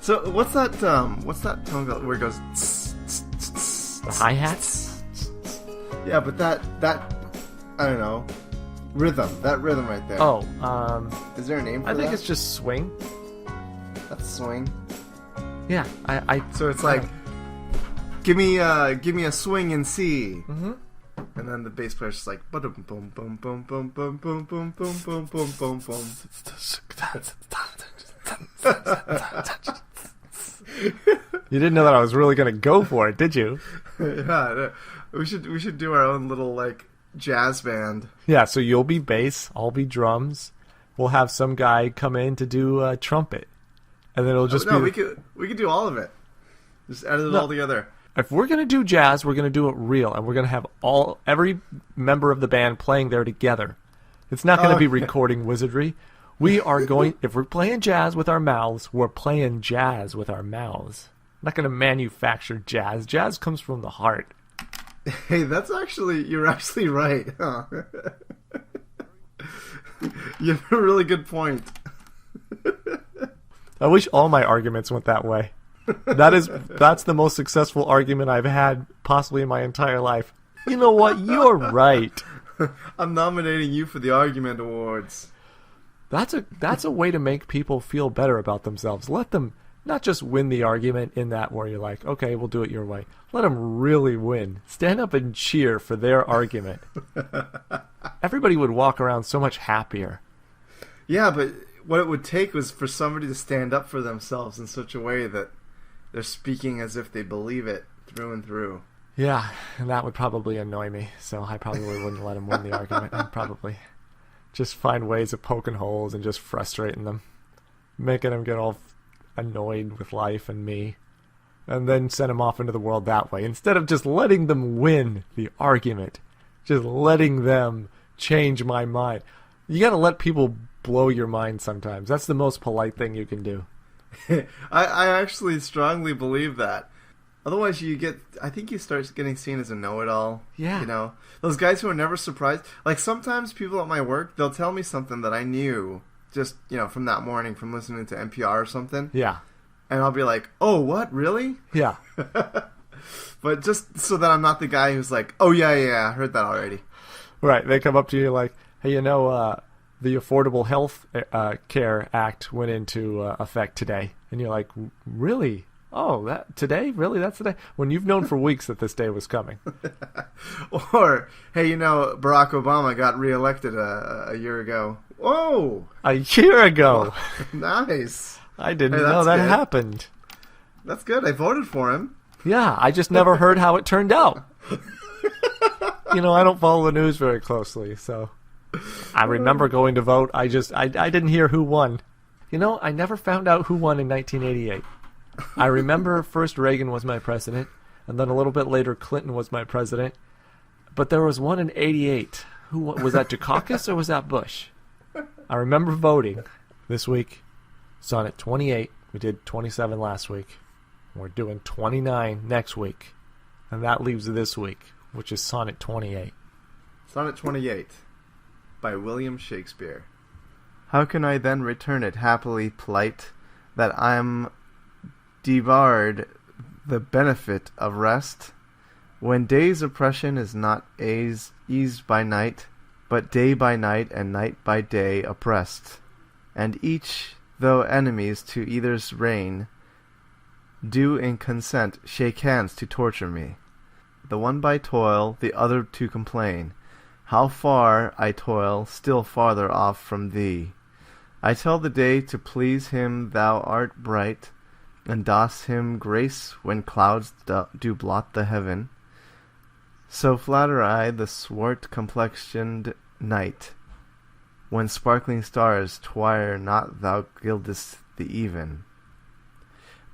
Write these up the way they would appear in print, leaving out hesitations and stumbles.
So what's that tone where it goes? The hi-hats? Yeah, but that I don't know, rhythm. That rhythm right there. Oh, is there a name for I that? think it's just swing. That's swing. Yeah, So it's like, give me a swing and C. Mm-hmm. And then the bass player's just like, boom, boom, boom, boom, boom, boom, boom, boom, boom, boom, boom, boom, boom. You didn't know that I was really going to go for it, did you? Yeah, we should do our own little like jazz band. Yeah, so you'll be bass, I'll be drums. We'll have some guy come in to do trumpet, and then it'll just be. We could do all of it. Just edit it all together. If we're gonna do jazz, we're gonna do it real, and we're gonna have every member of the band playing there together. It's not gonna be recording wizardry. We are going. If we're playing jazz with our mouths, we're playing jazz with our mouths. I'm not gonna manufacture jazz. Jazz comes from the heart. Hey, you're actually right. Huh? You have a really good point. I wish all my arguments went that way. That's the most successful argument I've had possibly in my entire life. You know what? You're right. I'm nominating you for the argument awards. That's a way to make people feel better about themselves. Let them not just win the argument in that where you're like, okay, we'll do it your way. Let them really win. Stand up and cheer for their argument. Everybody would walk around so much happier. Yeah, but what it would take was for somebody to stand up for themselves in such a way that they're speaking as if they believe it through and through. Yeah, and that would probably annoy me, so I probably wouldn't let them win the argument. I'd probably just find ways of poking holes and just frustrating them, making them get all annoyed with life and me, and then send them off into the world that way, instead of just letting them win the argument, just letting them change my mind. You gotta let people blow your mind sometimes. That's the most polite thing you can do. I actually strongly believe that. Otherwise, I think you start getting seen as a know-it-all. Yeah. You know? Those guys who are never surprised. Like, sometimes people at my work, they'll tell me something that I knew just, from that morning from listening to NPR or something. Yeah. And I'll be like, oh, what? Really? Yeah. But just so that I'm not the guy who's like, oh, yeah, I heard that already. Right. They come up to you like, hey, the Affordable Health Care Act went into effect today. And you're like, really? Oh, that today? Really? That's today? When you've known for weeks that this day was coming. Or, hey, Barack Obama got reelected a year ago. Whoa! A year ago? Nice. I didn't know that happened. That's good. I voted for him. Yeah, I just never heard how it turned out. I don't follow the news very closely, so I remember going to vote. I didn't hear who won. I never found out who won in 1988. I remember first Reagan was my president, and then a little bit later Clinton was my president. But there was one in 88. Who was that? Dukakis or was that Bush? I remember voting this week. Sonnet 28. We did 27 last week. We're doing 29 next week. And that leaves this week, which is Sonnet 28. Sonnet 28 by William Shakespeare. How can I then return it happily plight that I'm debarred the benefit of rest, when day's oppression is not eased by night, but day by night and night by day oppressed, and each, though enemies to either's reign, do in consent shake hands to torture me, the one by toil, the other to complain. How far I toil, still farther off from thee. I tell the day to please him thou art bright, and dost him grace when clouds do blot the heaven. So flatter I the swart-complexioned night, when sparkling stars twire not thou gildest the even.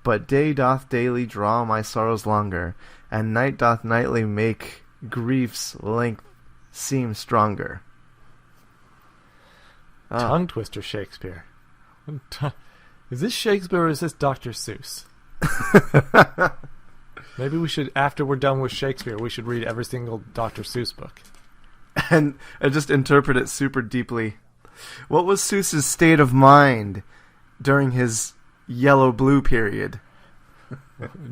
But day doth daily draw my sorrows longer, and night doth nightly make grief's length seem stronger. Tongue twister Shakespeare. Is this Shakespeare or is this Dr. Seuss? Maybe we should, after we're done with Shakespeare, we should read every single Dr. Seuss book. And just interpret it super deeply. What was Seuss's state of mind during his yellow-blue period.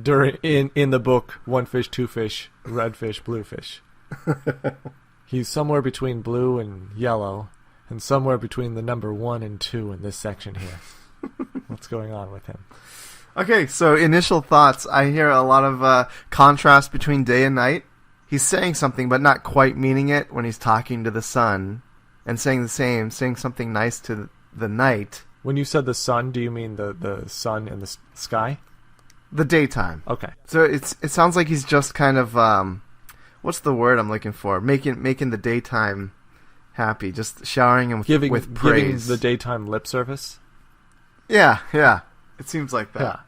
During in the book, one fish, two fish, red fish, blue fish. He's somewhere between blue and yellow, and somewhere between the number 1 and 2 in this section here. What's going on with him? Okay, so initial thoughts. I hear a lot of contrast between day and night. He's saying something, but not quite meaning it when he's talking to the sun, and saying something nice to the night. When you said the sun, do you mean the sun in the sky? The daytime. Okay. So it sounds like he's just kind of what's the word I'm looking for? Making the daytime happy, just showering him with praise. Giving the daytime lip service? Yeah. It seems like that. Yeah.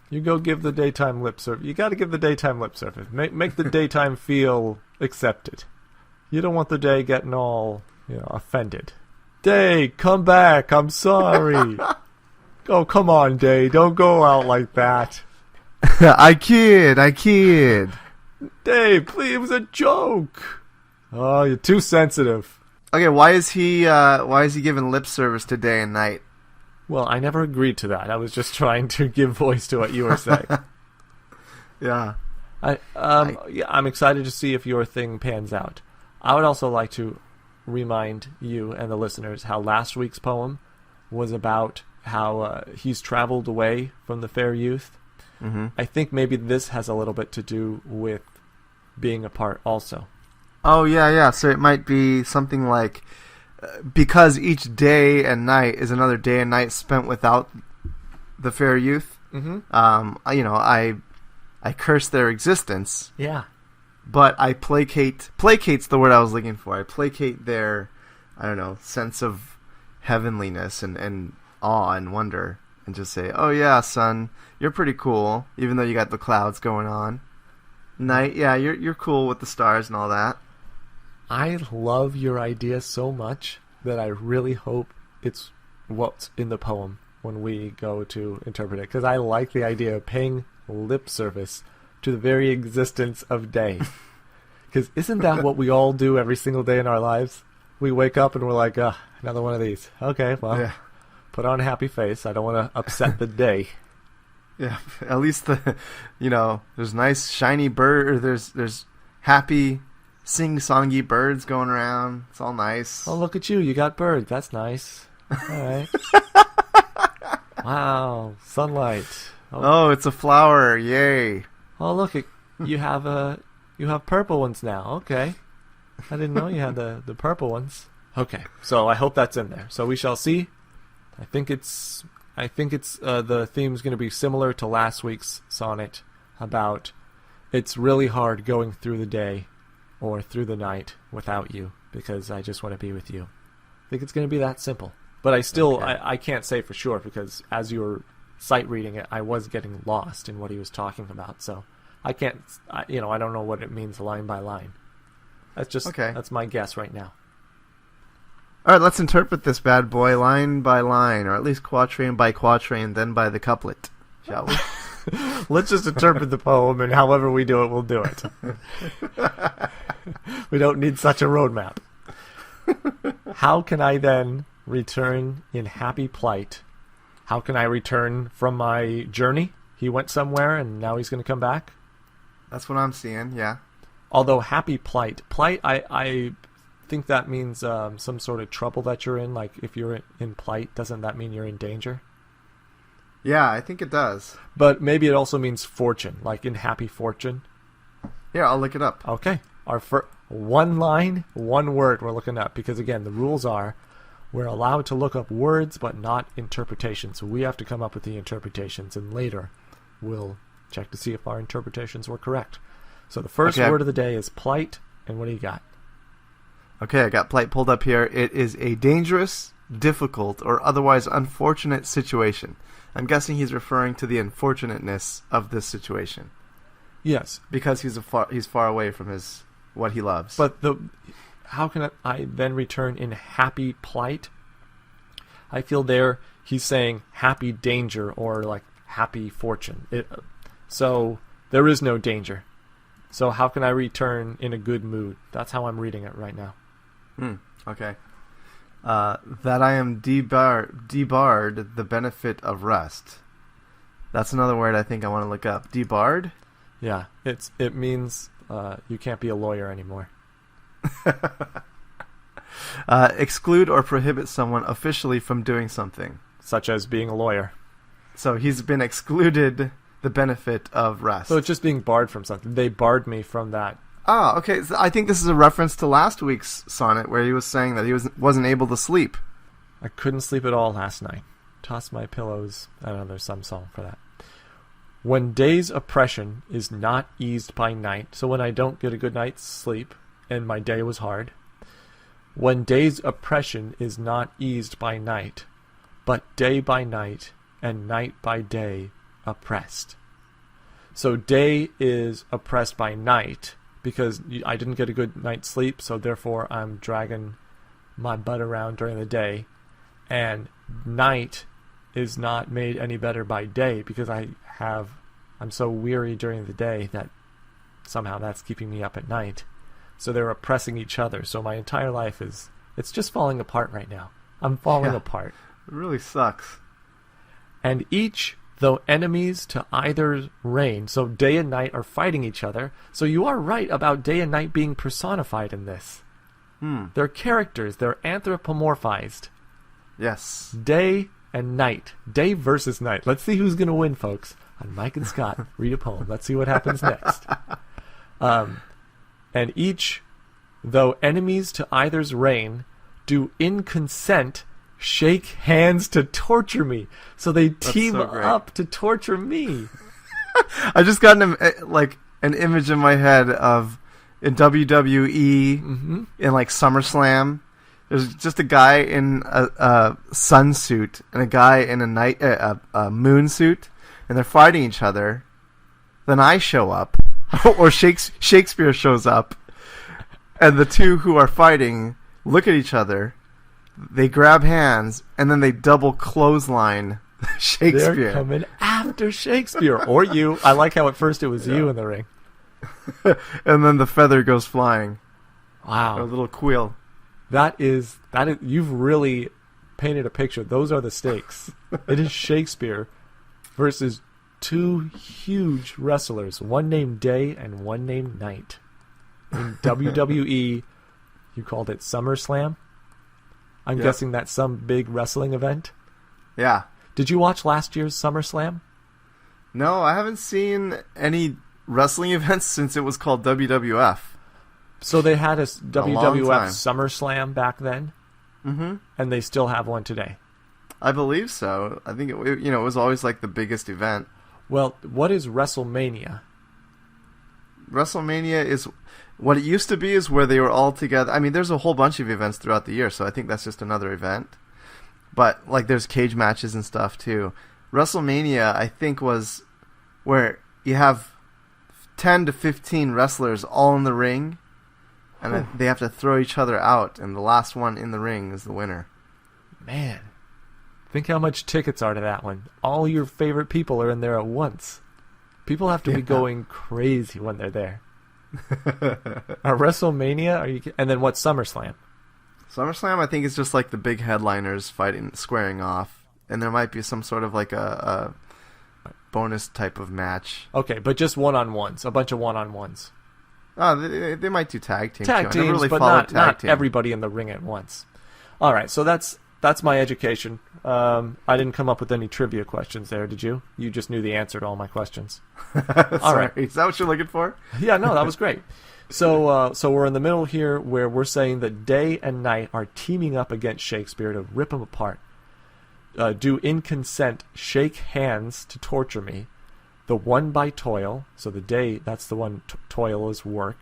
You go give the daytime lip service. You got to give the daytime lip service. Make the daytime feel accepted. You don't want the day getting all, offended. Day, come back. I'm sorry. Oh, come on, Day. Don't go out like that. I kid. Day, please, it was a joke. Oh, you're too sensitive. Okay, why is he giving lip service to day and night? Well, I never agreed to that. I was just trying to give voice to what you were saying. Yeah. I'm excited to see if your thing pans out. I would also like to remind you and the listeners how last week's poem was about how he's traveled away from the fair youth. Mm-hmm. I think maybe this has a little bit to do with being apart also. Oh, yeah. So it might be something like, because each day and night is another day and night spent without the fair youth. Mm-hmm. I curse their existence. Yeah. But I placate's the word I was looking for. I placate their, sense of heavenliness and awe and wonder, and just say, oh yeah, sun, you're pretty cool, even though you got the clouds going on. Night, yeah, you're cool with the stars and all that. I love your idea so much that I really hope it's what's in the poem when we go to interpret it, because I like the idea of paying lip service to the very existence of day. Because isn't that what we all do every single day in our lives? We wake up and we're like, another one of these. Okay, well, yeah. Put on a happy face. I don't want to upset the day. Yeah, at least there's nice shiny bird. There's happy sing-songy birds going around. It's all nice. Oh, look at you. You got birds. That's nice. All right. Wow, sunlight. Oh, it's a flower. Yay. Oh, look, you have purple ones now. Okay. I didn't know you had the purple ones. Okay, so I hope that's in there. So we shall see. I think it's the theme's going to be similar to last week's sonnet about it's really hard going through the day or through the night without you because I just want to be with you. I think it's going to be that simple. But I still, okay. I can't say for sure because as you were sight reading it, I was getting lost in what he was talking about. So I can't, I don't know what it means line by line. That's my guess right now. All right, let's interpret this bad boy line by line, or at least quatrain by quatrain, then by the couplet, shall we? Let's just interpret the poem, and however we do it, we'll do it. We don't need such a roadmap. How can I then return in happy plight? How can I return from my journey? He went somewhere, and now he's going to come back? That's what I'm seeing, yeah. Although happy plight, I think that means some sort of trouble that you're in. Like if you're in plight, doesn't that mean you're in danger? Yeah, I think it does. But maybe it also means fortune, like in happy fortune. Yeah, I'll look it up. Okay, our one line, one word we're looking up, because again, the rules are we're allowed to look up words but not interpretations. So we have to come up with the interpretations, and later we'll check to see if our interpretations were correct. So the first word of the day is plight, and what do you got? Okay, I got plight pulled up here. It is a dangerous, difficult, or otherwise unfortunate situation. I'm guessing he's referring to the unfortunateness of this situation. Yes. Because he's far away from what he loves. But how can I then return in happy plight? I feel there he's saying happy danger or like happy fortune. So there is no danger. So how can I return in a good mood? That's how I'm reading it right now. Okay. That I am debarred the benefit of rest. That's another word I think I want to look up. Debarred? Yeah, it means you can't be a lawyer anymore. Exclude or prohibit someone officially from doing something. Such as being a lawyer. So he's been excluded the benefit of rest. So it's just being barred from something. They barred me from that. Ah, okay. So I think this is a reference to last week's sonnet where he was saying that he wasn't able to sleep. I couldn't sleep at all last night. Tossed my pillows. I don't know, there's some song for that. When day's oppression is not eased by night, so when I don't get a good night's sleep and my day was hard, when day's oppression is not eased by night, but day by night and night by day oppressed. So day is oppressed by night because I didn't get a good night's sleep, so therefore I'm dragging my butt around during the day, and night is not made any better by day because I'm so weary during the day that somehow that's keeping me up at night. So they're oppressing each other. So my entire life it's just falling apart right now. I'm falling apart. It really sucks. And each, though enemies to either's reign, so day and night are fighting each other. So you are right about day and night being personified in this. They're characters. They're anthropomorphized. Yes. Day and night. Day versus night. Let's see who's going to win, folks. On Mike and Scott, read a poem. Let's see what happens next. And each, though enemies to either's reign, do in consent shake hands to torture me. So they team up to torture me. I just got an image in my head of in WWE in like SummerSlam. There's just a guy in a sun suit and a guy in a moon suit, and they're fighting each other. Then I show up, or Shakespeare shows up, and the two who are fighting look at each other. They grab hands, and then they double clothesline Shakespeare. They're coming after Shakespeare. Or you. I like how at first it was you in the ring. And then the feather goes flying. Wow. A little quill. That is, you've really painted a picture. Those are the stakes. It is Shakespeare versus two huge wrestlers, one named Day and one named Night. In WWE, you called it SummerSlam? I'm guessing that's some big wrestling event? Yeah. Did you watch last year's SummerSlam? No, I haven't seen any wrestling events since it was called WWF. So they had a WWF SummerSlam back then? Mm-hmm. And they still have one today? I believe so. I think it was always like the biggest event. Well, what is WrestleMania? WrestleMania is what it used to be, is where they were all together. I mean, there's a whole bunch of events throughout the year, so I think that's just another event. But like, there's cage matches and stuff too. WrestleMania, I think, was where you have 10 to 15 wrestlers all in the ring, and they have to throw each other out, and the last one in the ring is the winner. Man, think how much tickets are to that one. All your favorite people are in there at once. People have to be going crazy when they're there. WrestleMania, and then what's SummerSlam? SummerSlam, I think, is just like the big headliners squaring off, and there might be some sort of like a bonus type of match. Okay, but just one-on-ones, a bunch of one-on-ones. Oh, they might do tag teams. Tag teams, really, but not everybody in the ring at once. All right, so that's my education. I didn't come up with any trivia questions there, did you? You just knew the answer to all my questions. All right. Is that what you're looking for? Yeah, no, that was great. So we're in the middle here where we're saying that Day and Night are teaming up against Shakespeare to rip him apart. Do in consent shake hands to torture me. The one by toil, so the day, that's the one, toil is work.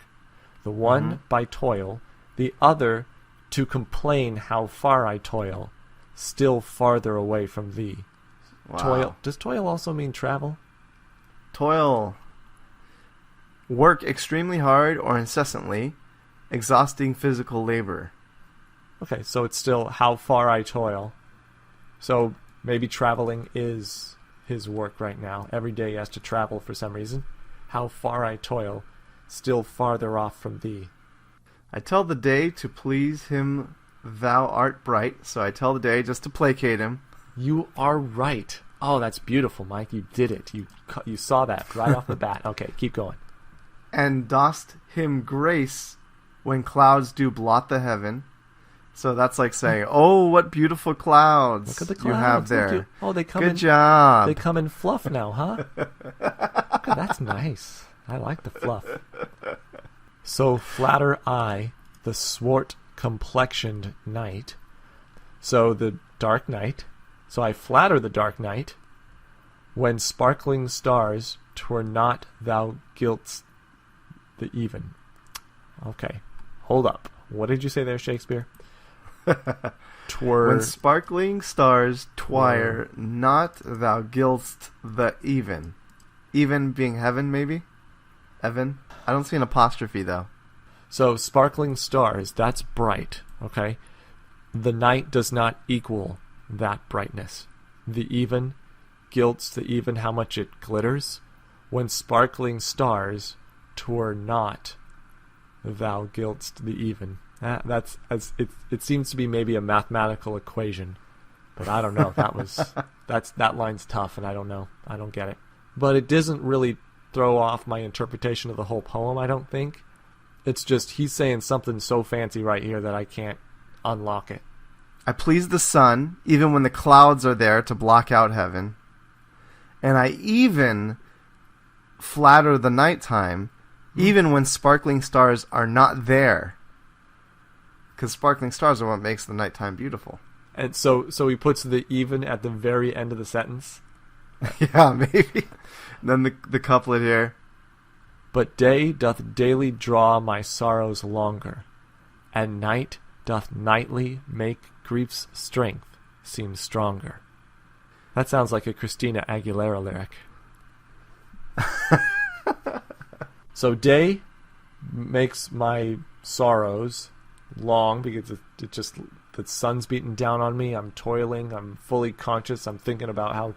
The one by toil, the other to complain how far I toil, still farther away from thee. Wow. Toil. Does toil also mean travel? Toil. Work extremely hard or incessantly, exhausting physical labor. Okay, so it's still how far I toil. So maybe traveling is his work right now. Every day he has to travel for some reason. How far I toil, still farther off from thee. I tell the day to please him thou art bright. So I tell the day just to placate him. You are right. Oh, that's beautiful, Mike. You did it. You saw that right off the bat. Okay, keep going. And dost him grace when clouds do blot the heaven. So that's like saying, oh, what beautiful clouds, Look at the clouds you have there. Oh, they come Good in, job. They come in fluff now, huh? Okay, that's nice. I like the fluff. So flatter I, the swart-complexioned night. So the dark night. So I flatter the dark night. When sparkling stars, 'twere not thou gilt'st the even. Okay, hold up. What did you say there, Shakespeare? When sparkling stars twire, not thou gilt'st the even. Even being heaven, maybe? Evan? I don't see an apostrophe, though. So, sparkling stars, that's bright, okay? The night does not equal that brightness. The even gilt's the even how much it glitters. When sparkling stars, 'twere not thou gilt'st the even. It seems to be maybe a mathematical equation, but I don't know. That line's tough, and I don't know. I don't get it. But it doesn't really throw off my interpretation of the whole poem, I don't think. It's just he's saying something so fancy right here that I can't unlock it. I please the sun, even when the clouds are there to block out heaven. And I even flatter the nighttime, even when sparkling stars are not there. Because sparkling stars are what makes the nighttime beautiful. And so he puts the even at the very end of the sentence. Yeah, maybe. And then the couplet here. But day doth daily draw my sorrows longer, and night doth nightly make grief's strength seem stronger. That sounds like a Christina Aguilera lyric. So day makes my sorrows long because it just the sun's beating down on me. I'm toiling. I'm fully conscious. I'm thinking about how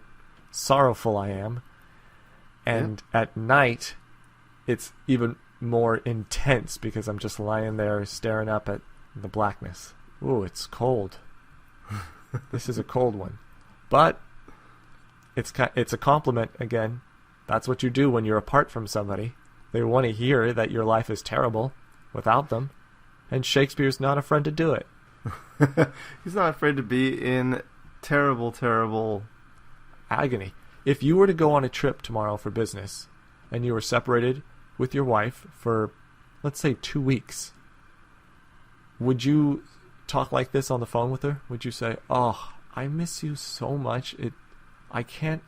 sorrowful I am. And at night, it's even more intense because I'm just lying there staring up at the blackness. Ooh, it's cold. This is a cold one. But it's a compliment again. That's what you do when you're apart from somebody. They want to hear that your life is terrible without them. And Shakespeare's not afraid to do it. He's not afraid to be in terrible, terrible agony. If you were to go on a trip tomorrow for business and you were separated with your wife for, let's say, 2 weeks, would you talk like this on the phone with her? Would you say, oh, I miss you so much. I can't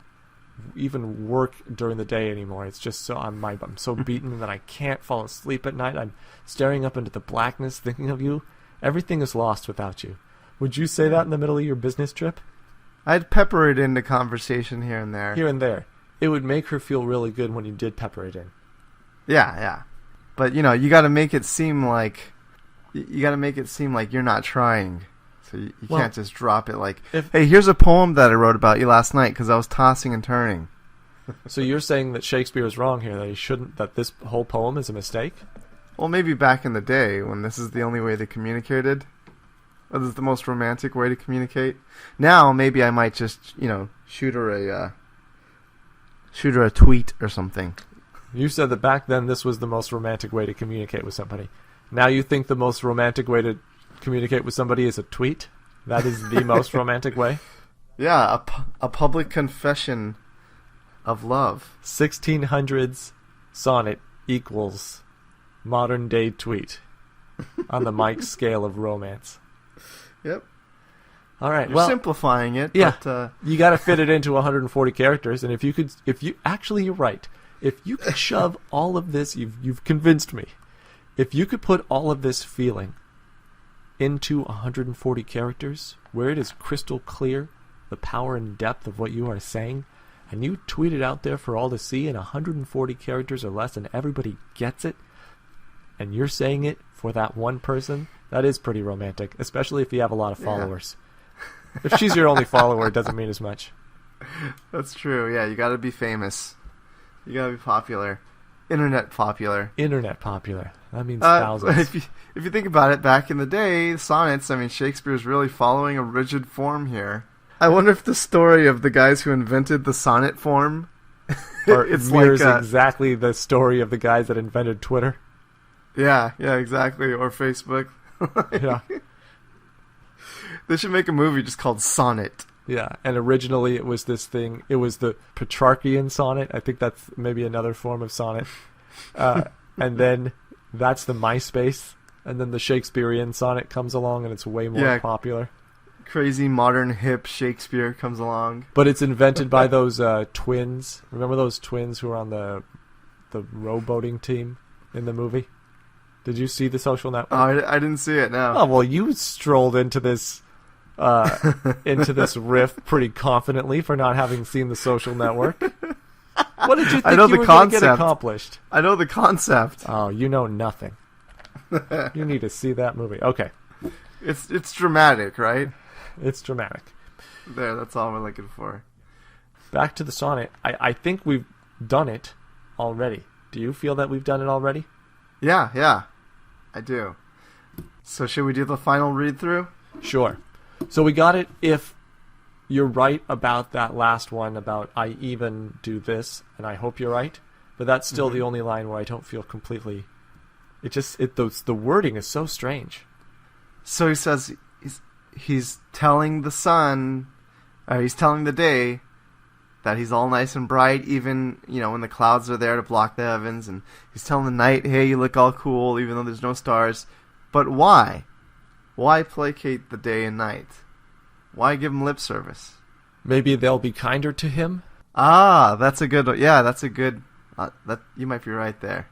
even work during the day anymore. It's just so I'm so beaten that I can't fall asleep at night. I'm staring up into the blackness thinking of you. Everything is lost without you. Would you say that in the middle of your business trip? I'd pepper it into conversation here and there. Here and there. It would make her feel really good when you did pepper it in. Yeah. But, you got to make it seem like you're not trying. So you can't just drop it like, hey, here's a poem that I wrote about you last night because I was tossing and turning. So you're saying that Shakespeare is wrong here, that this whole poem is a mistake? Well, maybe back in the day when this is the only way they communicated. Or this is the most romantic way to communicate. Now, maybe I might just, shoot her a tweet or something. You said that back then this was the most romantic way to communicate with somebody. Now you think the most romantic way to communicate with somebody is a tweet? That is the most romantic way? Yeah, a public confession of love. 1600s sonnet equals modern day tweet on the Mike scale of romance. Yep. All right. You're simplifying it. Yeah. But, you got to fit it into 140 characters, and you're right. If you could shove all of this, you've convinced me. If you could put all of this feeling into 140 characters, where it is crystal clear, the power and depth of what you are saying, and you tweet it out there for all to see in 140 characters or less, and everybody gets it, and you're saying it for that one person, that is pretty romantic, especially if you have a lot of followers. Yeah. If she's your only follower, it doesn't mean as much. That's true. Yeah, you got to be famous. You got to be popular. Internet popular. Internet popular. That means thousands. If you think about it, back in the day, sonnets, I mean, Shakespeare's really following a rigid form here. I wonder if the story of the guys who invented the sonnet form mirrors exactly the story of the guys that invented Twitter. Yeah, exactly. Or Facebook. Yeah. They should make a movie just called Sonnet. Yeah, and originally it was this thing. It was the Petrarchian sonnet. I think that's maybe another form of sonnet. And then that's the MySpace. And then the Shakespearean sonnet comes along, and it's way more popular. Crazy, modern, hip Shakespeare comes along. But it's invented by those twins. Remember those twins who were on the rowboating team in the movie? Did you see The Social Network? Oh, I didn't see it, no. Oh, well, you strolled into this riff pretty confidently for not having seen The Social Network. What did you think you were going to get accomplished? I know the concept. Oh, you know nothing. You need to see that movie. Okay. It's dramatic, right? It's dramatic. There, that's all we're looking for. Back to the sonnet. I think we've done it already. Do you feel that we've done it already? Yeah. I do. So should we do the final read-through? Sure. So we got it if you're right about that last one about I even do this, and I hope you're right. But that's still the only line where I don't feel completely... the wording is so strange. So he says he's telling the sun, he's telling the day that he's all nice and bright, even, when the clouds are there to block the heavens, and he's telling the night, hey, you look all cool, even though there's no stars. But why? Why placate the day and night? Why give him lip service? Maybe they'll be kinder to him? That's a good... Yeah, that's a good... that you might be right there.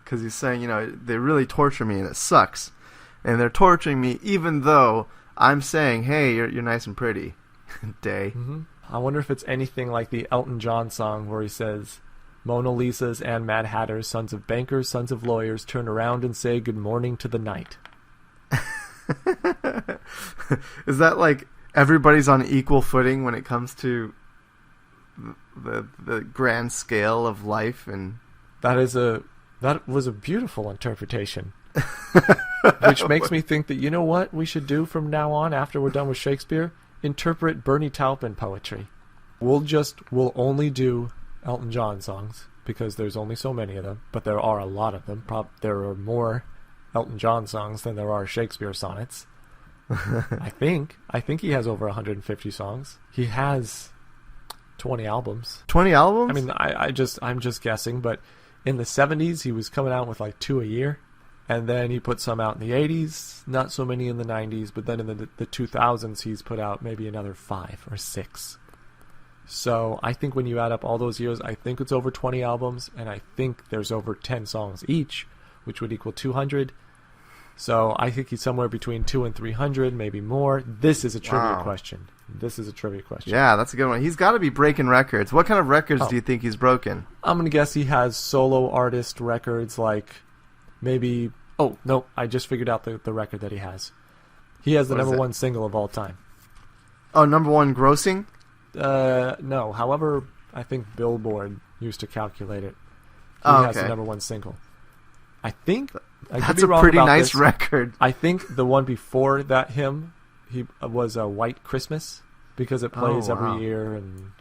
Because he's saying, they really torture me, and it sucks. And they're torturing me even though I'm saying, hey, you're nice and pretty. Day. Mm-hmm. I wonder if it's anything like the Elton John song where he says, Mona Lisas and Mad Hatters, sons of bankers, sons of lawyers, turn around and say good morning to the night. Is that like everybody's on equal footing when it comes to the grand scale of life? And that was a beautiful interpretation. Which makes me think that, you know what we should do from now on after we're done with Shakespeare? Interpret Bernie Taupin poetry. We'll only do Elton John songs because there's only so many of them, but there are a lot of them. There are more Elton John songs than there are Shakespeare sonnets. I think he has over 150 songs. He has 20 albums. 20 albums? I mean, I'm just guessing, but in the 70s he was coming out with like 2 a year. And then he put some out in the 80s, not so many in the 90s, but then in the 2000s he's put out maybe another 5 or 6. So I think when you add up all those years, I think it's over 20 albums, and I think there's over 10 songs each, which would equal 200. So I think he's somewhere between 200 and 300, maybe more. This is a trivia question. Yeah, that's a good one. He's got to be breaking records. What kind of records do you think he's broken? I'm going to guess he has solo artist records like... Maybe... Oh, no, I just figured out the record that he has. He has the number one single of all time. Oh, number one grossing? No. However, I think Billboard used to calculate it. He has the number one single. I think... That's a pretty nice record. I think the one before that he was White Christmas, because it plays every year. And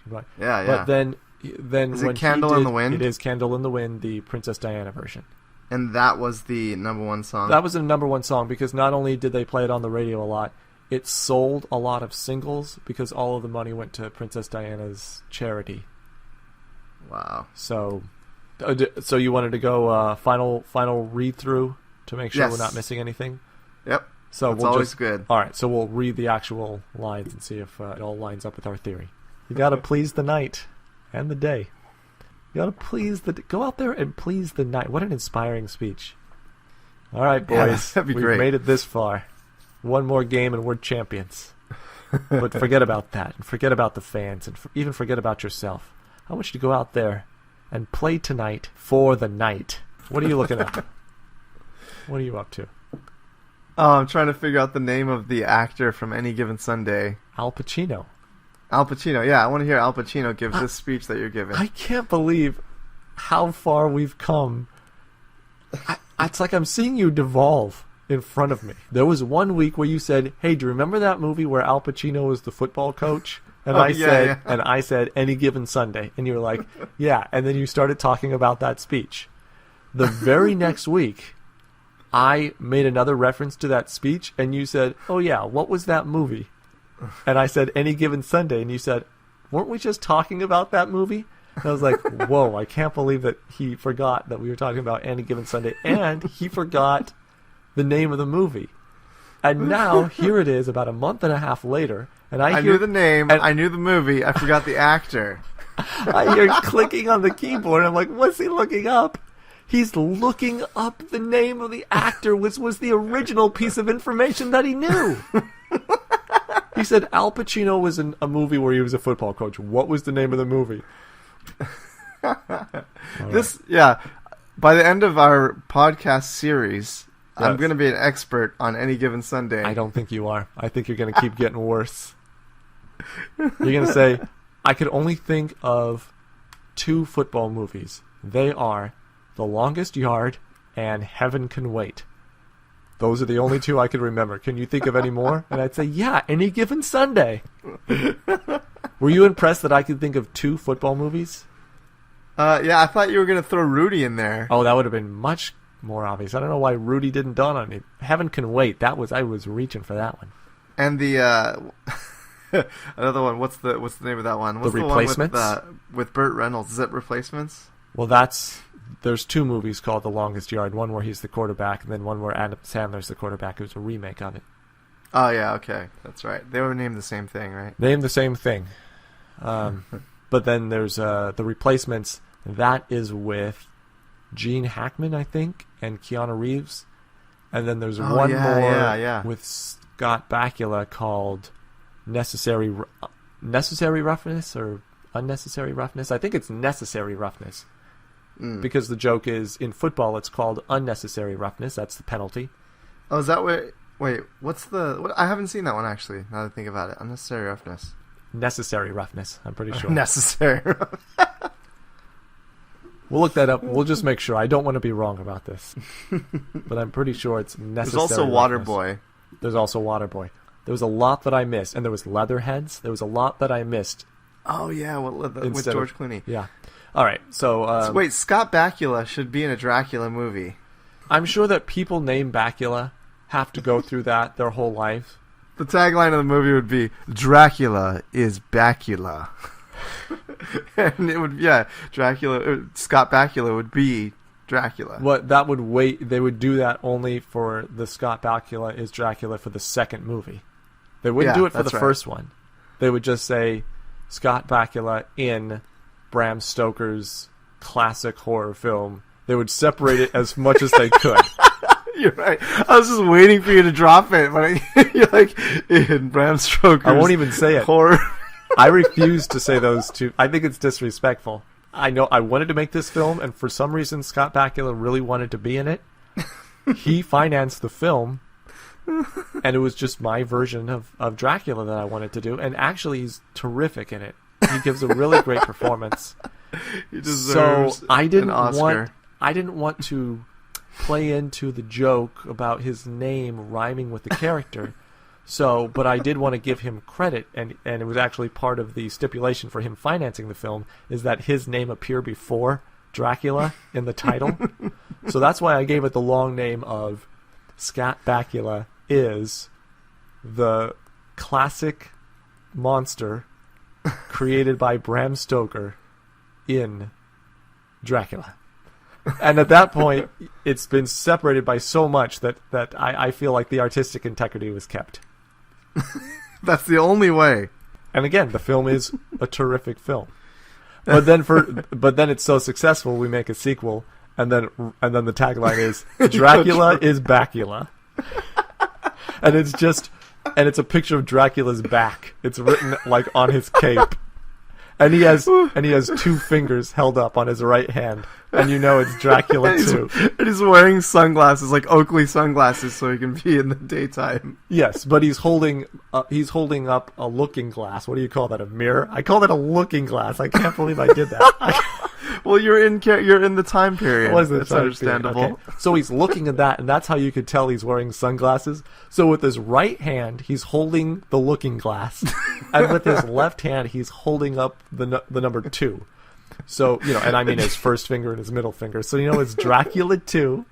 yeah. But then is when it Candle in the Wind? It is Candle in the Wind, the Princess Diana version. And that was the number one song? That was the number one song because not only did they play it on the radio a lot, it sold a lot of singles because all of the money went to Princess Diana's charity. Wow. So you wanted to go final read-through to make sure we're not missing anything? Yep. So it's always good. All right, so we'll read the actual lines and see if it all lines up with our theory. You got to please the night and the day. You gotta go out there and please the night. What an inspiring speech. All right, boys. That'd be We've great. made it this far. One more game and we're champions. But forget about that. And forget about the fans. And even forget about yourself. I want you to go out there and play tonight for the night. What are you looking at? What are you up to? Oh, I'm trying to figure out the name of the actor from Any Given Sunday. Al Pacino. Al Pacino, yeah. I want to hear Al Pacino give this speech that you're giving. I can't believe how far we've come. It's like I'm seeing you devolve in front of me. There was one week where you said, "Hey, do you remember that movie where Al Pacino was the football coach?" And I said, "Any Given Sunday," and you were like, "Yeah." And then you started talking about that speech. The very next week, I made another reference to that speech, and you said, "Oh yeah, what was that movie?" And I said, "Any Given Sunday," and you said, "Weren't we just talking about that movie?" And I was like, whoa, I can't believe that he forgot that we were talking about Any Given Sunday, and he forgot the name of the movie. And now, here it is, about a month and a half later, and I knew the name, I knew the movie, I forgot the actor. I hear clicking on the keyboard, I'm like, what's he looking up? He's looking up the name of the actor, which was the original piece of information that he knew. He said Al Pacino was in a movie where he was a football coach. What was the name of the movie? By the end of our podcast series, yes, I'm going to be an expert on Any Given Sunday. I don't think you are. I think you're going to keep getting worse. You're going to say, I could only think of 2 football movies. They are The Longest Yard and Heaven Can Wait. Those are the only 2 I could remember. Can you think of any more? And I'd say, yeah, Any Given Sunday. Were you impressed that I could think of 2 football movies? Yeah, I thought you were going to throw Rudy in there. Oh, that would have been much more obvious. I don't know why Rudy didn't dawn on me. Heaven Can Wait. I was reaching for that one. And the another one. What's the name of that one? What's The Replacements? One with Burt Reynolds? Is it Replacements? Well, there's 2 movies called The Longest Yard. One where he's the quarterback, and then one where Adam Sandler's the quarterback. It was a remake of it. Oh yeah, okay, that's right. They were named the same thing, right? Named the same thing. But then there's The Replacements. That is with Gene Hackman, I think, and Keanu Reeves. And then there's one more with Scott Bakula called Necessary Roughness or Unnecessary Roughness. I think it's Necessary Roughness. Because the joke is, in football, it's called unnecessary roughness. That's the penalty. Oh, is that what... Wait, I haven't seen that one, actually, now that I think about it. Unnecessary roughness. Necessary roughness, I'm pretty sure. Necessary. We'll look that up. We'll just make sure. I don't want to be wrong about this. But I'm pretty sure it's necessary. There's also Waterboy. There's also Waterboy. There was a lot that I missed. And there was Leatherheads. There was a lot that I missed. Oh, yeah, with George Clooney. Yeah. All right, so wait, Scott Bakula should be in a Dracula movie. I'm sure that people named Bakula have to go through that their whole life. The tagline of the movie would be, Dracula is Bakula. And it would, Scott Bakula would be Dracula. They would do that only for the Scott Bakula is Dracula for the second movie. They wouldn't do it for the first one. They would just say, Scott Bakula in Bram Stoker's classic horror film. They would separate it as much as they could. You're right. I was just waiting for you to drop it, but you're like, in Bram Stoker's I won't even say it. Horror. I refuse to say those 2. I think it's disrespectful. I know I wanted to make this film, and for some reason Scott Bakula really wanted to be in it. He financed the film, and it was just my version of Dracula that I wanted to do, and actually he's terrific in it. He gives a really great performance. He deserves an Oscar. I didn't want to play into the joke about his name rhyming with the character. But I did want to give him credit, and it was actually part of the stipulation for him financing the film, is that his name appear before Dracula in the title. So that's why I gave it the long name of Scott Bakula is the classic monster created by Bram Stoker in Dracula. And at that point, it's been separated by so much that I feel like the artistic integrity was kept. That's the only way. And again, the film is a terrific film. But then it's so successful, we make a sequel, and then the tagline is Dracula is Bakula. And it's a picture of Dracula's back. It's written like on his cape. And he has 2 fingers held up on his right hand, and you know it's Dracula too. And he's wearing sunglasses, like Oakley sunglasses, so he can be in the daytime. Yes, but he's holding up a looking glass. What do you call that? A mirror? I call that a looking glass. I can't believe I did that. Well, you're in the time period. Was it It's time understandable. period? Okay. So he's looking at that, and that's how you could tell he's wearing sunglasses. So with his right hand, he's holding the looking glass, and with his left hand, he's holding up the number 2. So, and I mean his first finger and his middle finger. So it's Dracula 2,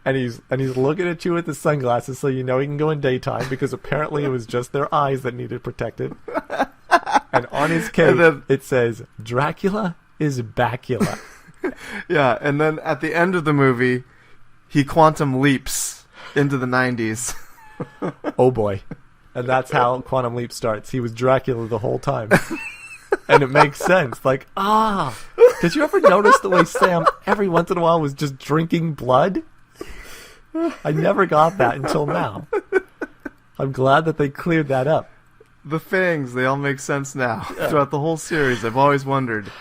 and he's looking at you with his sunglasses, so he can go in daytime because apparently it was just their eyes that needed protected. And on his cake, it says, Dracula is Bacula. Yeah, and then at the end of the movie, he quantum leaps into the 90s. Oh boy. And that's how Quantum Leap starts. He was Dracula the whole time. And it makes sense. Like, did you ever notice the way Sam every once in a while was just drinking blood? I never got that until now. I'm glad that they cleared that up. The fangs, they all make sense now. Throughout the whole series, I've always wondered.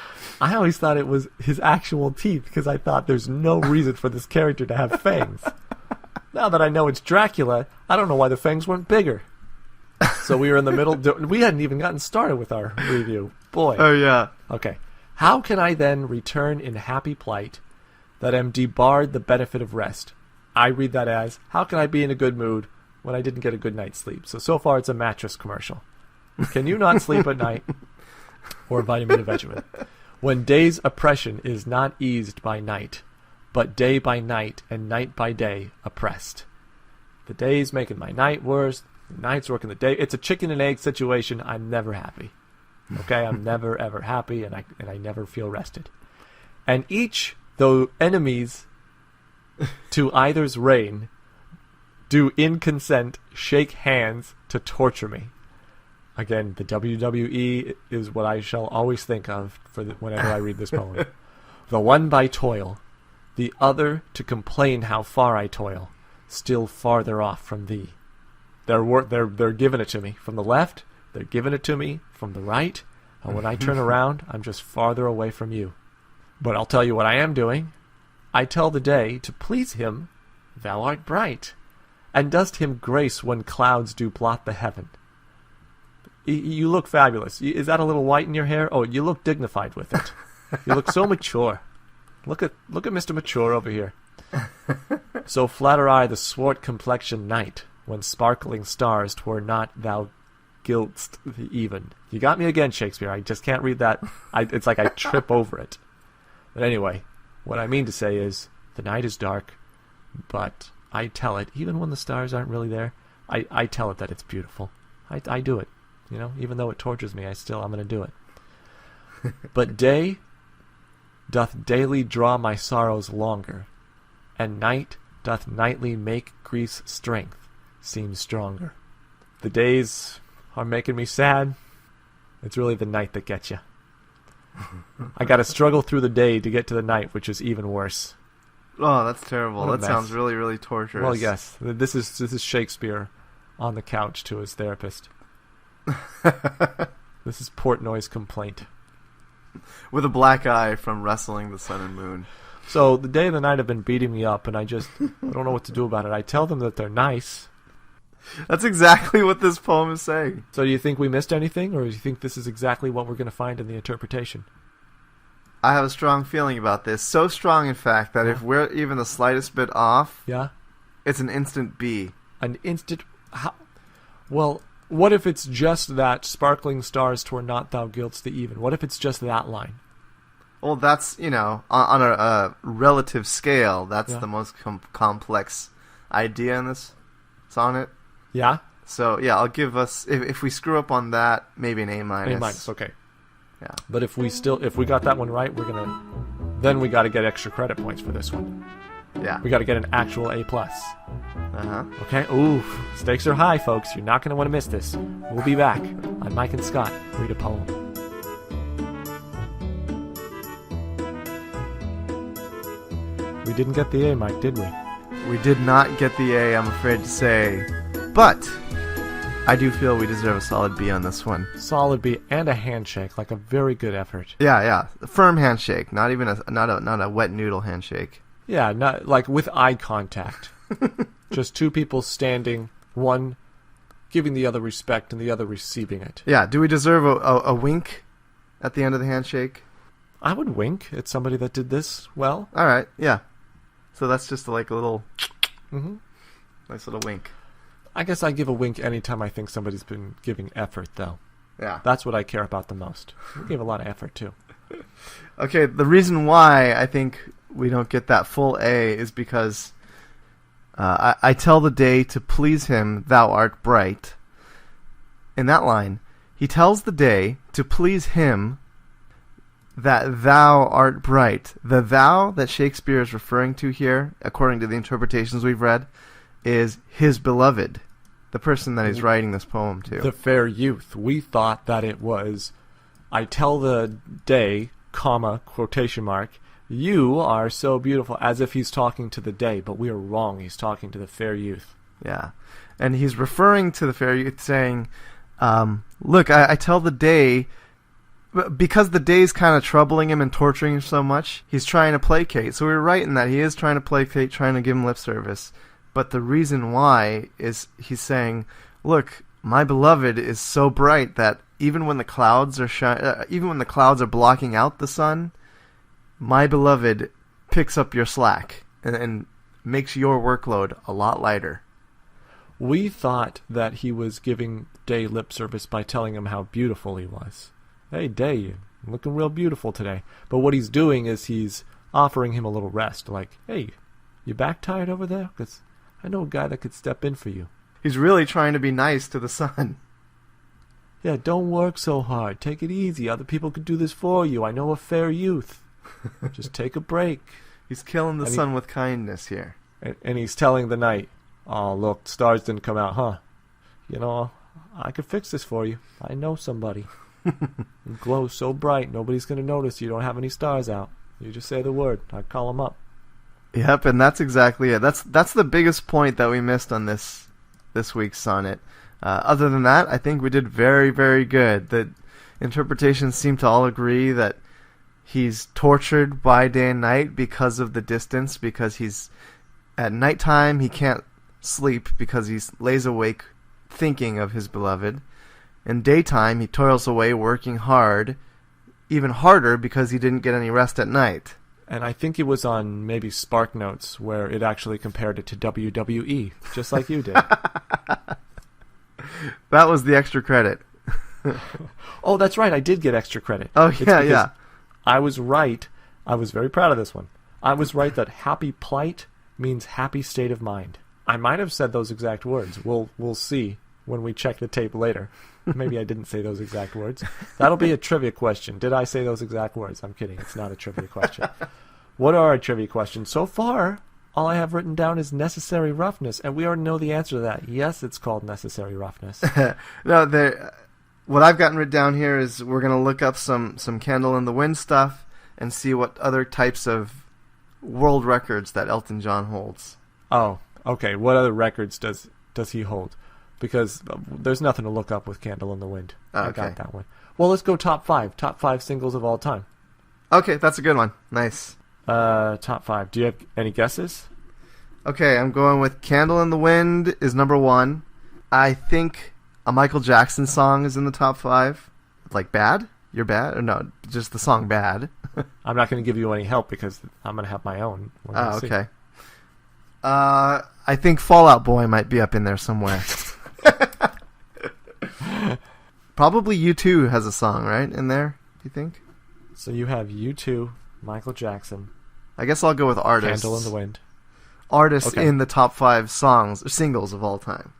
I always thought it was his actual teeth because I thought there's no reason for this character to have fangs. Now that I know it's Dracula, I don't know why the fangs weren't bigger. So we were in the middle. We hadn't even gotten started with our review. Boy. Oh, yeah. Okay. How can I then return in happy plight that am debarred the benefit of rest? I read that as, how can I be in a good mood when I didn't get a good night's sleep? So far it's a mattress commercial. Can you not sleep at night? Or vitamin and vitamin. When day's oppression is not eased by night, but day by night and night by day oppressed. The day's making my night worse, the night's working the day. It's a chicken and egg situation. I'm never happy. Okay, I'm never ever happy, and I never feel rested. And each, though enemies to either's reign, do in consent shake hands to torture me. Again, the WWE is what I shall always think of whenever I read this poem. The one by toil, the other to complain how far I toil, still farther off from thee. They're giving it to me from the left. They're giving it to me from the right. And when I turn around, I'm just farther away from you. But I'll tell you what I am doing. I tell the day to please him, thou art bright, and dost him grace when clouds do blot the heaven. You look fabulous. Is that a little white in your hair? Oh, you look dignified with it. You look so mature. Look at Mr. Mature over here. So flatter I the swart complexion night, when sparkling stars 'twere not thou gilt'st the even. You got me again, Shakespeare. I just can't read that. It's like I trip over it. But anyway, what I mean to say is, the night is dark, but I tell it, even when the stars aren't really there, I tell it that it's beautiful. I do it. Even though it tortures me, I'm going to do it. But day doth daily draw my sorrows longer, and night doth nightly make grief's strength seem stronger. The days are making me sad. It's really the night that gets you. I got to struggle through the day to get to the night, which is even worse. Oh, that's terrible. That sounds really, really torturous. Well, yes. This is Shakespeare on the couch to his therapist. This is Portnoy's complaint. With a black eye from wrestling the sun and moon. So the day and the night have been beating me up, and I don't know what to do about it. I tell them that they're nice. That's exactly what this poem is saying. So do you think we missed anything, or do you think this is exactly what we're going to find in the interpretation? I have a strong feeling about this. So strong, in fact, that if we're even the slightest bit off, it's an instant B. An instant... Well... What if it's just that sparkling stars 'twere not thou gilt'st the even? What if it's just that line? Well, that's, on a relative scale, that's the most complex idea in this sonnet. Yeah? So, yeah, I'll give us, if we screw up on that, maybe an A-. A-, okay. Yeah. But if we got that one right, then we got to get extra credit points for this one. Yeah. We got to get an actual A+. Uh-huh. Okay? Ooh, stakes are high, folks. You're not going to want to miss this. We'll be back on Mike and Scott Read a Poem. We didn't get the A, Mike, did we? We did not get the A, I'm afraid to say. But I do feel we deserve a solid B on this one. Solid B and a handshake, like a very good effort. Yeah. A firm handshake, not even not a wet noodle handshake. Yeah, not like with eye contact. Just two people standing, one giving the other respect and the other receiving it. Yeah, do we deserve a wink at the end of the handshake? I would wink at somebody that did this well. All right, yeah. So that's just like a little Mm-hmm. nice little wink. I guess I give a wink anytime I think somebody's been giving effort, though. Yeah. That's what I care about the most. You gave a lot of effort, too. Okay, the reason why I think we don't get that full A is because I tell the day to please him, thou art bright. In that line, he tells the day to please him that thou art bright. The thou that Shakespeare is referring to here, according to the interpretations we've read, is his beloved, the person that he's writing this poem to. The fair youth. We thought that it was, I tell the day, comma, quotation mark, you are so beautiful, as if he's talking to the day, but we are wrong. He's talking to the fair youth. Yeah. And he's referring to the fair youth saying, look, I tell the day, because the day's kind of troubling him and torturing him so much, he's trying to placate. So we're right in that he is trying to placate, trying to give him lip service. But the reason why is he's saying, look, my beloved is so bright that even when the clouds are even when the clouds are blocking out the sun, my beloved picks up your slack and makes your workload a lot lighter. We thought that he was giving Day lip service by telling him how beautiful he was. Hey, Day, you're looking real beautiful today. But what he's doing is he's offering him a little rest. Like, hey, you back tired over there? Because I know a guy that could step in for you. He's really trying to be nice to the sun. Yeah, don't work so hard. Take it easy. Other people could do this for you. I know a fair youth. Just take a break. He's killing the sun with kindness here. And he's telling the night, oh, look, stars didn't come out, huh? You know, I could fix this for you. I know somebody. You glow so bright, nobody's going to notice you don't have any stars out. You just say the word. I call them up. Yep, and that's exactly it. That's the biggest point that we missed on this week's sonnet. Other than that, I think we did very, very good. The interpretations seem to all agree that he's tortured by day and night because of the distance, because he's at nighttime he can't sleep because he lays awake thinking of his beloved. In daytime he toils away working hard, even harder because he didn't get any rest at night. And I think it was on maybe Spark Notes where it actually compared it to WWE, just like you did. That was the extra credit. Oh, that's right. I did get extra credit. Oh, yeah. I was right. I was very proud of this one. I was right that happy plight means happy state of mind. I might have said those exact words. We'll see when we check the tape later. Maybe I didn't say those exact words. That'll be a trivia question. Did I say those exact words? I'm kidding. It's not a trivia question. What are our trivia questions? So far, all I have written down is necessary roughness, and we already know the answer to that. Yes, it's called necessary roughness. No, what I've gotten written down here is we're going to look up some Candle in the Wind stuff and see what other types of world records that Elton John holds. Oh, okay. What other records does he hold? Because there's nothing to look up with Candle in the Wind. Okay. I got that one. Well, let's go top 5. Top 5 singles of all time. Okay, that's a good one. Nice. Top 5. Do you have any guesses? Okay, I'm going with Candle in the Wind is number 1. I think a Michael Jackson song is in the top 5. Like Bad? You're Bad? Or no, just the song Bad. I'm not going to give you any help because I'm going to have my own. Oh, okay. I think Fall Out Boy might be up in there somewhere. Probably U2 has a song, right, in there, do you think? So you have U2, Michael Jackson. I guess I'll go with artists. Candle in the Wind. Artists Okay. in the top 5 songs, or singles of all time.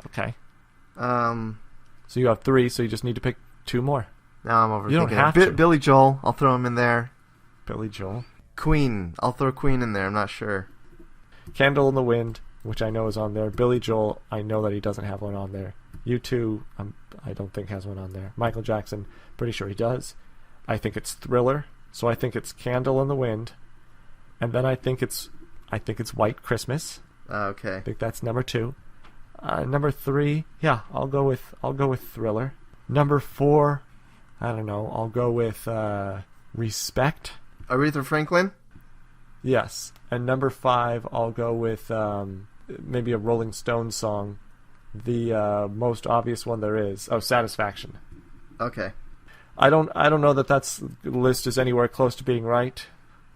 Okay. So So you have 3, so you just need to pick 2 more. now I'm overthinking You don't it. have to. Billy Joel, I'll throw him in there. Billy Joel. Queen, I'll throw Queen in there, I'm not sure. Candle in the Wind, which I know is on there. Billy Joel, I know that he doesn't have one on there. U2, I don't think has one on there. Michael Jackson, pretty sure he does. I think it's Thriller, so I think it's Candle in the Wind, and then I think it's White Christmas. Okay. I think that's number 2. Number 3, yeah, I'll go with Thriller. Number 4, I don't know. I'll go with Respect. Aretha Franklin? Yes, and number 5, I'll go with maybe a Rolling Stones song. The most obvious one there is. Oh, Satisfaction. Okay. I don't know that the list is anywhere close to being right.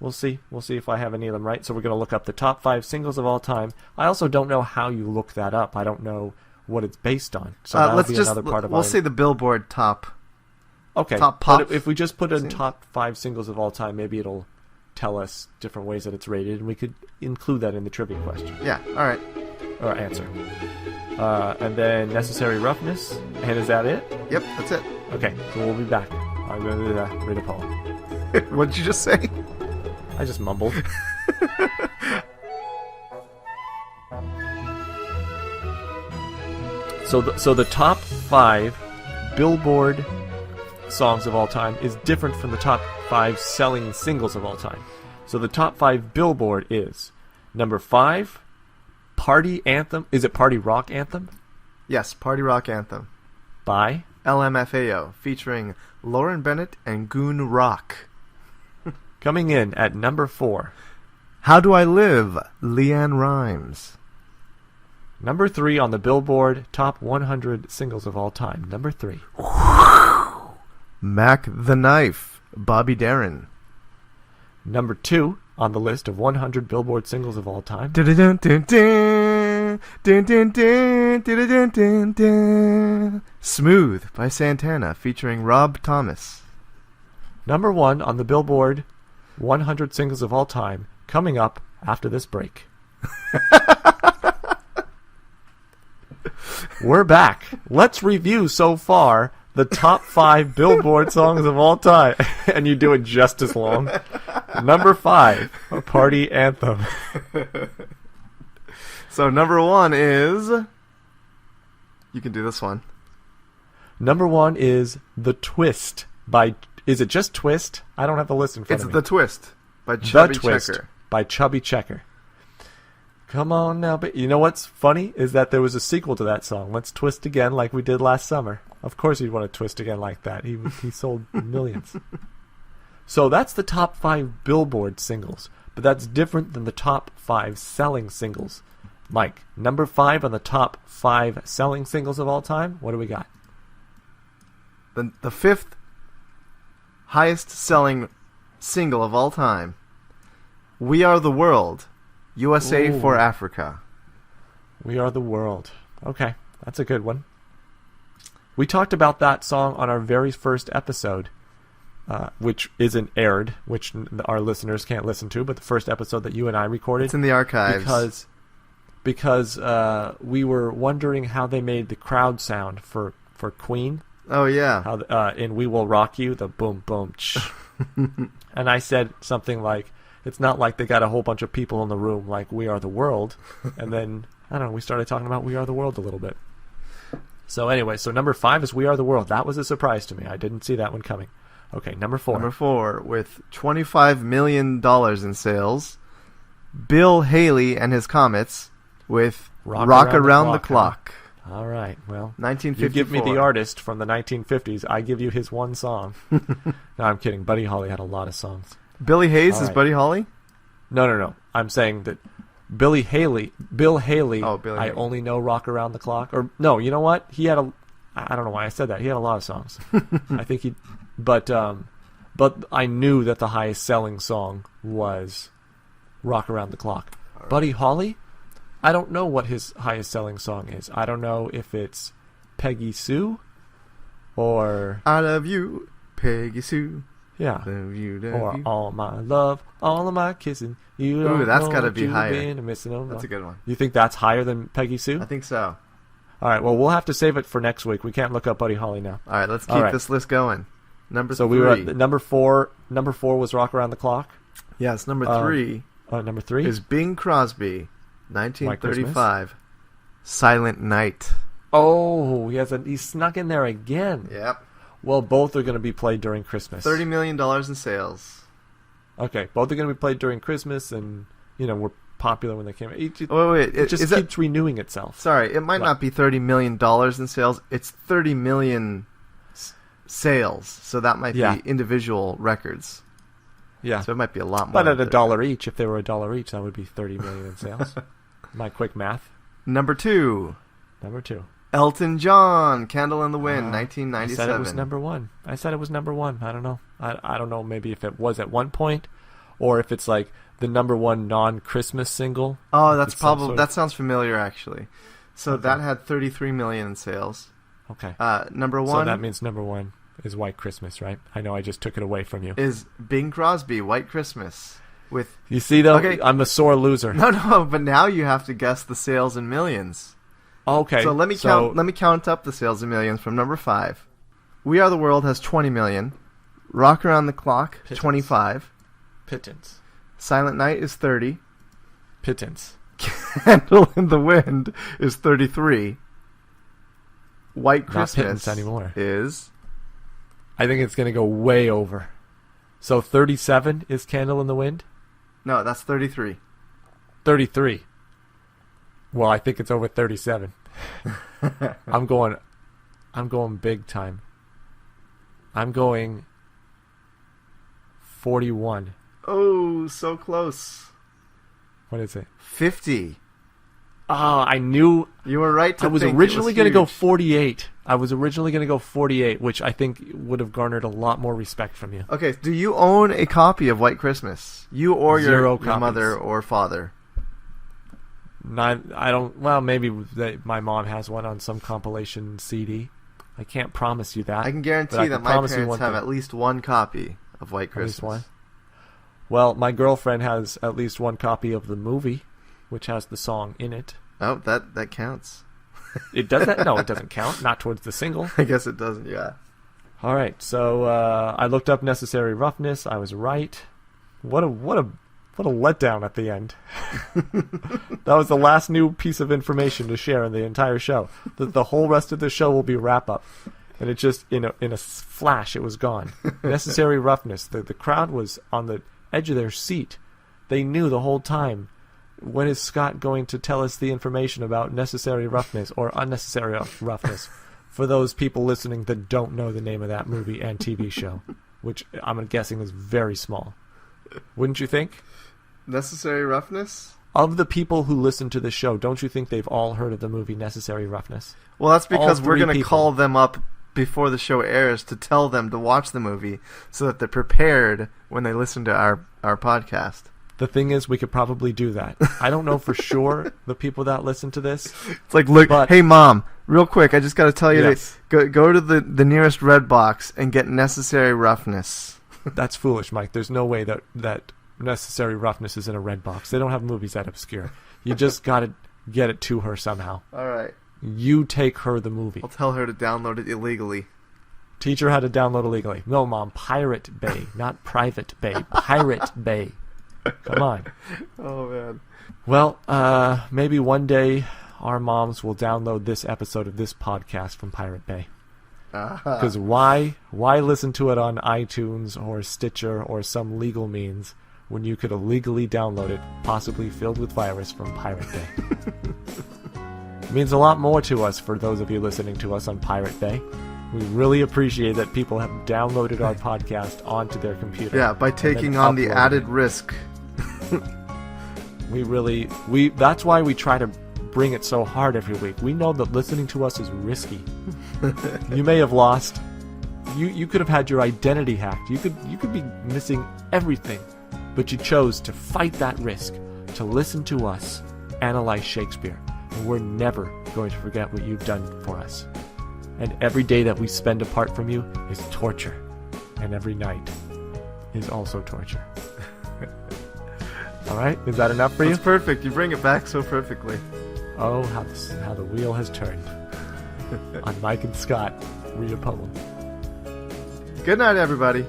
We'll see. We'll see if I have any of them right. So we're going to look up the top 5 singles of all time. I also don't know how you look that up. I don't know what it's based on. So that'll be another part of we'll see the Billboard top. Okay. Top pop. But if we just put in top 5 singles of all time, maybe it'll tell us different ways that it's rated, and we could include that in the trivia question. Yeah. All right. Or answer. And then Necessary Roughness. And is that it? Yep, that's it. Okay, so we'll be back. I'm going to read a poem. What did you just say? I just mumbled. So the top 5 Billboard songs of all time is different from the top 5 selling singles of all time. So the top 5 Billboard is number 5, Party Anthem. Is it Party Rock Anthem? Yes, Party Rock Anthem. By? LMFAO, featuring Lauren Bennett and Goon Rock. Coming in at number 4. How Do I Live? Leanne Rimes. Number 3 on the Billboard Top 100 Singles of All Time. Number 3. Mac the Knife, Bobby Darin. Number 2 on the list of 100 Billboard Singles of All Time. Smooth by Santana, featuring Rob Thomas. Number 1 on the Billboard 100 Singles of All Time, coming up after this break. We're back. Let's review so far the top 5 Billboard songs of all time. And you do it just as long. Number 5, a Party Anthem. So number 1 is... You can do this one. Number 1 is The Twist by... Is it just Twist? I don't have the list in front of me. It's The Twist by Chubby The Twist Checker. By Chubby Checker. Come on now, but you know what's funny is that there was a sequel to that song. Let's twist again, like we did last summer. Of course, he'd want to twist again like that. He sold millions. So that's the top 5 Billboard singles, but that's different than the top 5 selling singles. Mike, number 5 on the top 5 selling singles of all time. What do we got? The 5th highest selling single of all time. We Are the World. USA Ooh. for Africa. We Are the World. Okay, that's a good one. We talked about that song on our very first episode, which isn't aired, which our listeners can't listen to, but the first episode that you and I recorded. It's in the archives. Because we were wondering how they made the crowd sound for Queen. Oh, yeah. How in We Will Rock You, the boom, boom, and I said something like, it's not like they got a whole bunch of people in the room like We Are the World. And then, I don't know, we started talking about We Are the World a little bit. So anyway, so number 5 is We Are the World. That was a surprise to me. I didn't see that one coming. Okay, number 4. Number 4, with $25 million in sales, Bill Haley and his Comets with Rock Around the Clock. All right, well, 1954. You give me the artist from the 1950s. I give you his one song. No, I'm kidding. Buddy Holly had a lot of songs. Billy Hayes is Buddy Holly? No. I'm saying that Bill Haley, I only know Rock Around the Clock. Or, no, you know what? He had I don't know why I said that. He had a lot of songs. I think but I knew that the highest selling song was Rock Around the Clock. Right. Buddy Holly, I don't know what his highest selling song is. I don't know if it's Peggy Sue or... I Love You, Peggy Sue. Yeah. Love you. All my love, all of my kissing. You don't that's got to be higher. That's a good one. You think that's higher than Peggy Sue? I think so. All right, well, we'll have to save it for next week. We can't look up Buddy Holly now. All right, let's keep this list going. Number 3. We were at number 4. Number 4 was Rock Around the Clock? Yes, number 3. Number 3? Is Bing Crosby, 1935, Silent Night. Oh, he snuck in there again. Yep. Well, both are going to be played during Christmas. $30 million in sales. Okay, both are going to be played during Christmas, and, were popular when they came out. It just keeps renewing itself. Sorry, it might not be $30 million in sales. It's 30 million sales, so that might be individual records. Yeah. So it might be a lot more. But at $1 each, if they were $1 each, that would be 30 million in sales. My quick math. Number 2. Elton John, Candle in the Wind, I 1997. said it was number one. I don't know. I don't know maybe if it was at one point or if it's like the number one non-Christmas single. Oh, that's It's some probably... sort of- That sounds familiar, actually. So Okay. that had 33 million in sales. Okay. Number So one that means number one is White Christmas, right? I know I just took it away from you. is Bing Crosby, White Christmas. With You see, though, Okay. I'm a sore loser. No, but now you have to guess the sales in millions. Okay. So let me count up the sales in millions from number 5. We Are the World has 20 million. Rock Around the Clock, Pittance. 25. Pittance. Silent Night is 30. Pittance. Candle in the Wind is 33. White Not Christmas pittance anymore. is... I think it's going to go way over. So 37 is Candle in the Wind? No, that's 33. 33. Well, I think it's over 37. I'm going big time. I'm going 41. Oh, so close. What is it? 50. Oh, I knew. You were right to I was think originally going to go 48. I was originally going to go 48, which I think would have garnered a lot more respect from you. Okay, do you own a copy of White Christmas? You or your Zero copies. mother or father? I don't. Well, maybe my mom has one on some compilation CD. I can't promise you that. I can but guarantee I that can my promise you parents one have thing. at least one copy of White At least Christmas. one. Well, my girlfriend has at least one copy of the movie, which has the song in it. Oh, that counts. It does that? No, it doesn't count. Not towards the single. I guess it doesn't, yeah. All right, so I looked up Necessary Roughness. I was right. What a letdown at the end. That was the last new piece of information to share in the entire show. The whole rest of the show will be wrap up, and it just in a flash it was gone. Necessary Roughness. The crowd was on the edge of their seat. They knew the whole time. When is Scott going to tell us the information about necessary roughness or unnecessary roughness for those people listening that don't know the name of that movie and TV show, which I'm guessing is very small. Wouldn't you think? Necessary Roughness? Of the people who listen to the show, don't you think they've all heard of the movie Necessary Roughness? Well, that's because All we're three going to people. call them up before the show airs to tell them to watch the movie so that they're prepared when they listen to our podcast. The thing is, we could probably do that. I don't know for sure the people that listen to this. It's like, look, But- hey, Mom, real quick, I just got to tell you Yes. to go to the nearest Red Box and get Necessary Roughness. That's foolish, Mike. There's no way that Necessary Roughness is in a red box. They don't have movies that obscure. You just got to get it to her somehow. All right. You take her the movie. I'll tell her to download it illegally. Teach her how to download illegally. No, Mom, Pirate Bay, not Private Bay. Pirate Bay. Come on. Oh, man. Well, maybe one day our moms will download this episode of this podcast from Pirate Bay. Because why listen to it on iTunes or Stitcher or some legal means when you could illegally download it, possibly filled with virus, from Pirate Bay? It means a lot more to us for those of you listening to us on Pirate Bay. We really appreciate that people have downloaded our podcast onto their computer. Yeah, by and then taking on the uploaded added it. risk. That's why we try to bring it so hard every week. We know that listening to us is risky. You may have lost. You could have had your identity hacked. You could be missing everything, but you chose to fight that risk, to listen to us analyze Shakespeare. And we're never going to forget what you've done for us. And every day that we spend apart from you is torture. And every night is also torture. All right? Is that enough for you? It's perfect. You bring it back so perfectly. Oh, how the wheel has turned. On Mike and Scott, read a poem. Good night, everybody.